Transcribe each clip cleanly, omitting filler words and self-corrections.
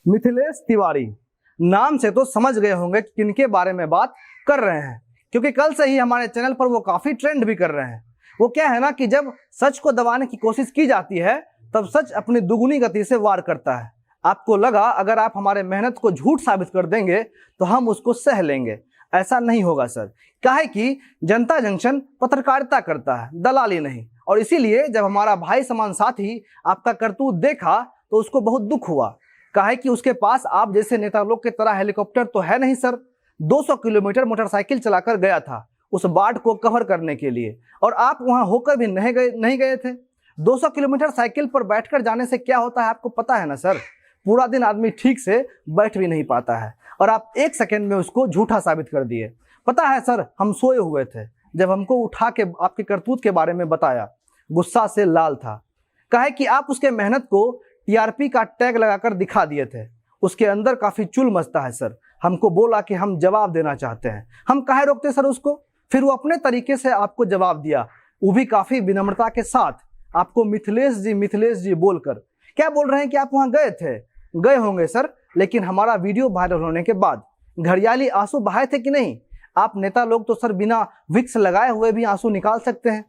मिथिलेश तिवारी नाम से तो समझ गए होंगे कि किनके बारे में बात कर रहे हैं, क्योंकि कल से ही हमारे चैनल पर वो काफी ट्रेंड भी कर रहे हैं। वो क्या है ना कि जब सच को दबाने की कोशिश की जाती है तब सच अपनी दुगुनी गति से वार करता है। आपको लगा अगर आप हमारे मेहनत को झूठ साबित कर देंगे तो हम उसको सह लेंगे। ऐसा नहीं होगा सर, काहे कि जनता जंक्शन पत्रकारिता करता है, दलाली नहीं। और इसीलिए जब हमारा भाई समान साथी आपका करतूत देखा तो उसको बहुत दुख हुआ। काहे कि उसके पास आप जैसे नेता लोग के तरह हेलीकॉप्टर तो है नहीं सर। 200 किलोमीटर मोटरसाइकिल चलाकर गया था उस बाढ़ को कवर करने के लिए, और आप वहां होकर भी नहीं गए थे। 200 किलोमीटर साइकिल पर बैठकर जाने से क्या होता है आपको पता है ना सर? पूरा दिन आदमी ठीक से बैठ भी नहीं पाता है, और आप 1 सेकेंड में उसको झूठा साबित कर दिए। पता है सर, हम सोए हुए थे जब हमको उठा के आपके करतूत के बारे में बताया। गुस्सा से लाल था, काहे कि आप उसके मेहनत को टीआरपी का टैग लगाकर दिखा दिए थे। उसके अंदर काफी चुल मचता है सर। हमको बोला कि हम जवाब देना चाहते हैं। हम काहे रोकते सर उसको? फिर वो अपने तरीके से आपको जवाब दिया, वो भी काफी विनम्रता के साथ। आपको मिथिलेश जी बोलकर। क्या बोल रहे हैं कि आप वहां गए थे? गए होंगे सर, लेकिन हमारा वीडियो वायरल होने के बाद घड़ियाली आंसू बहाए थे कि नहीं? आप नेता लोग तो सर बिना विक्स लगाए हुए भी आंसू निकाल सकते हैं।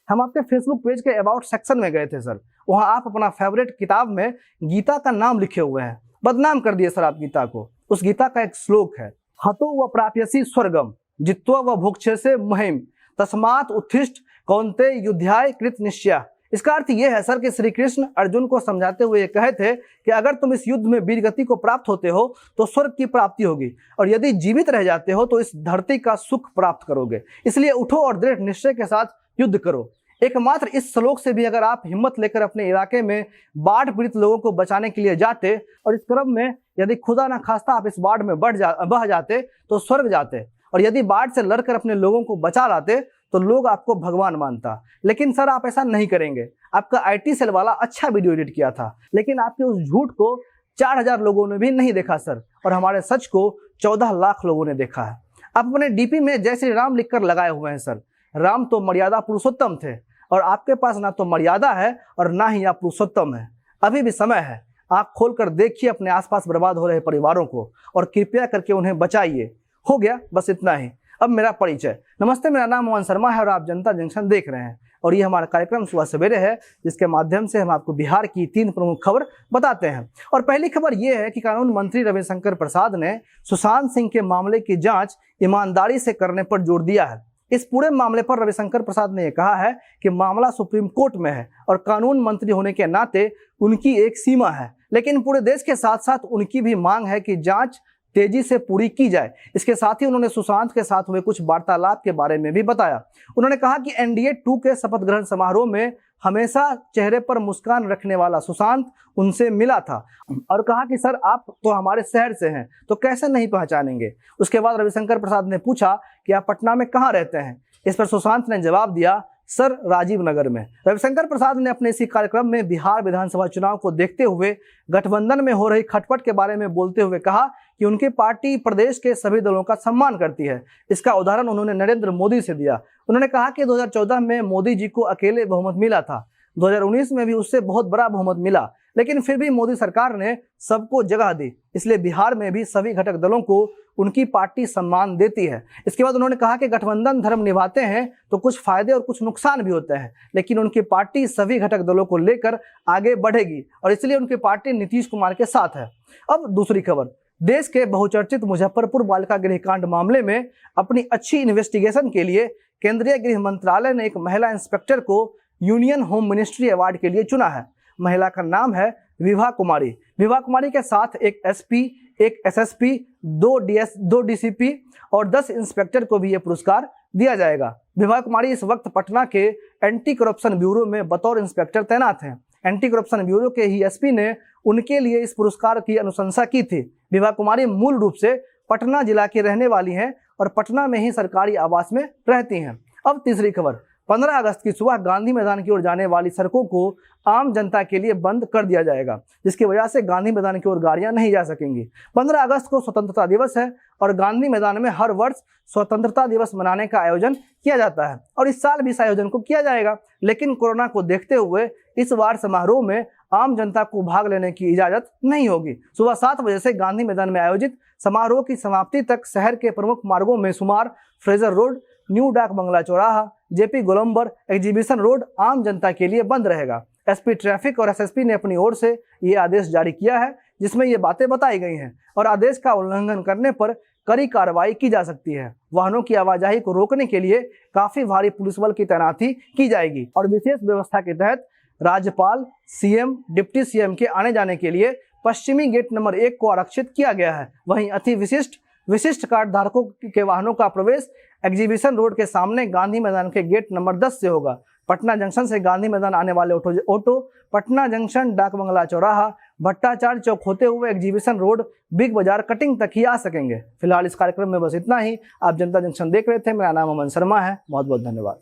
हम आपके फेसबुक पेज के अबाउट सेक्शन में गए थे सर। वहां आप अपना फेवरेट किताब में गीता का नाम लिखे हुए हैं। बदनाम कर दिए सर आप गीता को। उस गीता का एक श्लोक है, हतो व प्राप्यसि स्वर्गम जित्वा व भुक्षसे महिम तस्मात् उत्थिष्ठ कौन्तेय युद्धाय कृत निश्चय। इसका अर्थ यह है सर कि श्री कृष्ण अर्जुन को समझाते हुए ये कहे थे कि अगर तुम इस युद्ध में वीरगति को प्राप्त होते हो तो स्वर्ग की प्राप्ति होगी, और यदि जीवित रह जाते हो तो इस धरती का सुख प्राप्त करोगे। इसलिए उठो और दृढ़ निश्चय के साथ युद्ध करो। एकमात्र इस श्लोक से भी अगर आप हिम्मत लेकर अपने इलाके में बाढ़ पीड़ित लोगों को बचाने के लिए जाते, और इस क्रम में यदि खुदा न खास्ता आप इस बाढ़ में बह जाते तो स्वर्ग जाते, और यदि बाढ़ से लड़कर अपने लोगों को बचा लाते तो लोग आपको भगवान मानता। लेकिन सर आप ऐसा नहीं करेंगे। आपका आईटी सेल वाला अच्छा वीडियो एडिट किया था, लेकिन आपके उस झूठ को 4000 लोगों ने भी नहीं देखा सर, और हमारे सच को 14 लाख लोगों ने देखा है। आप अपने डीपी में जय श्री राम लिखकर लगाए हुए हैं सर। राम तो मर्यादा पुरुषोत्तम थे, और आपके पास ना तो मर्यादा है और ना ही आप पुरुषोत्तम है। अभी भी समय है, आप खोलकर देखिए अपने आसपास बर्बाद हो रहे परिवारों को, और कृपया करके उन्हें बचाइए। हो गया, बस इतना ही। अब मेरा परिचय। नमस्ते, मेरा नाम मोहन शर्मा है और आप जनता जंक्शन देख रहे हैं, और ये हमारा कार्यक्रम सुबह सवेरे है, जिसके माध्यम से हम आपको बिहार की 3 प्रमुख खबर बताते हैं। और पहली खबर ये है कि कानून मंत्री रविशंकर प्रसाद ने सुशांत सिंह के मामले की जांच ईमानदारी से करने पर जोर दिया है। इस पूरे मामले पर रविशंकर प्रसाद ने यह कहा है कि मामला सुप्रीम कोर्ट में है, और कानून मंत्री होने के नाते उनकी एक सीमा है, लेकिन पूरे देश के साथ साथ उनकी भी मांग है कि जांच तेजी से पूरी की जाए। इसके साथ ही उन्होंने सुशांत के साथ हुए कुछ वार्तालाप के बारे में भी बताया। उन्होंने कहा कि एनडीए 2 के शपथ ग्रहण समारोह में हमेशा चेहरे पर मुस्कान रखने वाला सुशांत उनसे मिला था, और कहा कि सर आप तो हमारे शहर से हैं तो कैसे नहीं पहचानेंगे। उसके बाद रविशंकर प्रसाद ने पूछा कि आप पटना में कहाँ रहते हैं। इस पर सुशांत ने जवाब दिया, सर राजीव नगर में। रविशंकर प्रसाद ने अपने इसी कार्यक्रम में बिहार विधानसभा चुनाव को देखते हुए गठबंधन में हो रही खटपट के बारे में बोलते हुए कहा कि उनकी पार्टी प्रदेश के सभी दलों का सम्मान करती है। इसका उदाहरण उन्होंने नरेंद्र मोदी से दिया। उन्होंने कहा कि 2014 में मोदी जी को अकेले बहुमत मिला था, 2019 में भी उससे बहुत बड़ा बहुमत मिला, लेकिन फिर भी मोदी सरकार ने सबको जगह दी। इसलिए बिहार में भी सभी घटक दलों को उनकी पार्टी सम्मान देती है। इसके बाद उन्होंने कहा कि गठबंधन धर्म निभाते हैं तो कुछ फायदे और कुछ नुकसान भी होते हैं, लेकिन उनकी पार्टी सभी घटक दलों को लेकर आगे बढ़ेगी, और इसलिए उनकी पार्टी नीतीश कुमार के साथ है। अब दूसरी खबर, देश के बहुचर्चित मुजफ्फरपुर बालिका गृह कांड मामले में अपनी अच्छी इन्वेस्टिगेशन के लिए केंद्रीय गृह मंत्रालय ने एक महिला इंस्पेक्टर को यूनियन होम मिनिस्ट्री अवार्ड के लिए चुना है। महिला का नाम है विभा कुमारी। विभा कुमारी के साथ एक एसपी, एक एसएसपी, 2 डीसीपी और 10 इंस्पेक्टर को भी यह पुरस्कार दिया जाएगा। विभा कुमारी इस वक्त पटना के एंटी करप्शन ब्यूरो में बतौर इंस्पेक्टर तैनात हैं। एंटी करप्शन ब्यूरो के ही एसपी ने उनके लिए इस पुरस्कार की अनुशंसा की थी। विभा कुमारी मूल रूप से पटना जिला की रहने वाली हैं और पटना में ही सरकारी आवास में रहती हैं। अब तीसरी खबर, 15 अगस्त की सुबह गांधी मैदान की ओर जाने वाली सड़कों को आम जनता के लिए बंद कर दिया जाएगा, जिसकी वजह से गांधी मैदान की ओर गाड़ियां नहीं जा सकेंगी। 15 अगस्त को स्वतंत्रता दिवस है, और गांधी मैदान में हर वर्ष स्वतंत्रता दिवस मनाने का आयोजन किया जाता है, और इस साल भी इस आयोजन को किया जाएगा। लेकिन कोरोना को देखते हुए इस बार समारोह में आम जनता को भाग लेने की इजाजत नहीं होगी। सुबह 7 बजे से गांधी मैदान में आयोजित समारोह की समाप्ति तक शहर के प्रमुख मार्गों में शुमार फ्रेजर रोड, न्यू डाक बंगला चौराहा, जेपी गोलंबर, एग्जीबिशन रोड आम जनता के लिए बंद रहेगा। एसपी ट्रैफिक और एसएसपी ने अपनी ओर से ये आदेश जारी किया है, जिसमें ये बातें बताई गई हैं और आदेश का उल्लंघन करने पर कड़ी कार्रवाई की जा सकती है। वाहनों की आवाजाही को रोकने के लिए काफी भारी पुलिस बल की तैनाती की जाएगी और विशेष व्यवस्था के तहत राज्यपाल, सीएम, डिप्टी सीएम के आने जाने के लिए पश्चिमी गेट नंबर 1 को आरक्षित किया गया है। वहीं अति विशिष्ट कार्ड धारकों के वाहनों का प्रवेश एग्जीबिशन रोड के सामने गांधी मैदान के गेट नंबर 10 से होगा। पटना जंक्शन से गांधी मैदान आने वाले ऑटो पटना जंक्शन, डाक बंगला चौराहा, भट्टाचार्य चौक होते हुए एग्जीबिशन रोड, बिग बाजार कटिंग तक ही आ सकेंगे। फिलहाल इस कार्यक्रम में बस इतना ही। आप जनता जंक्शन देख रहे थे। मेरा नाम अमन शर्मा है। बहुत बहुत धन्यवाद।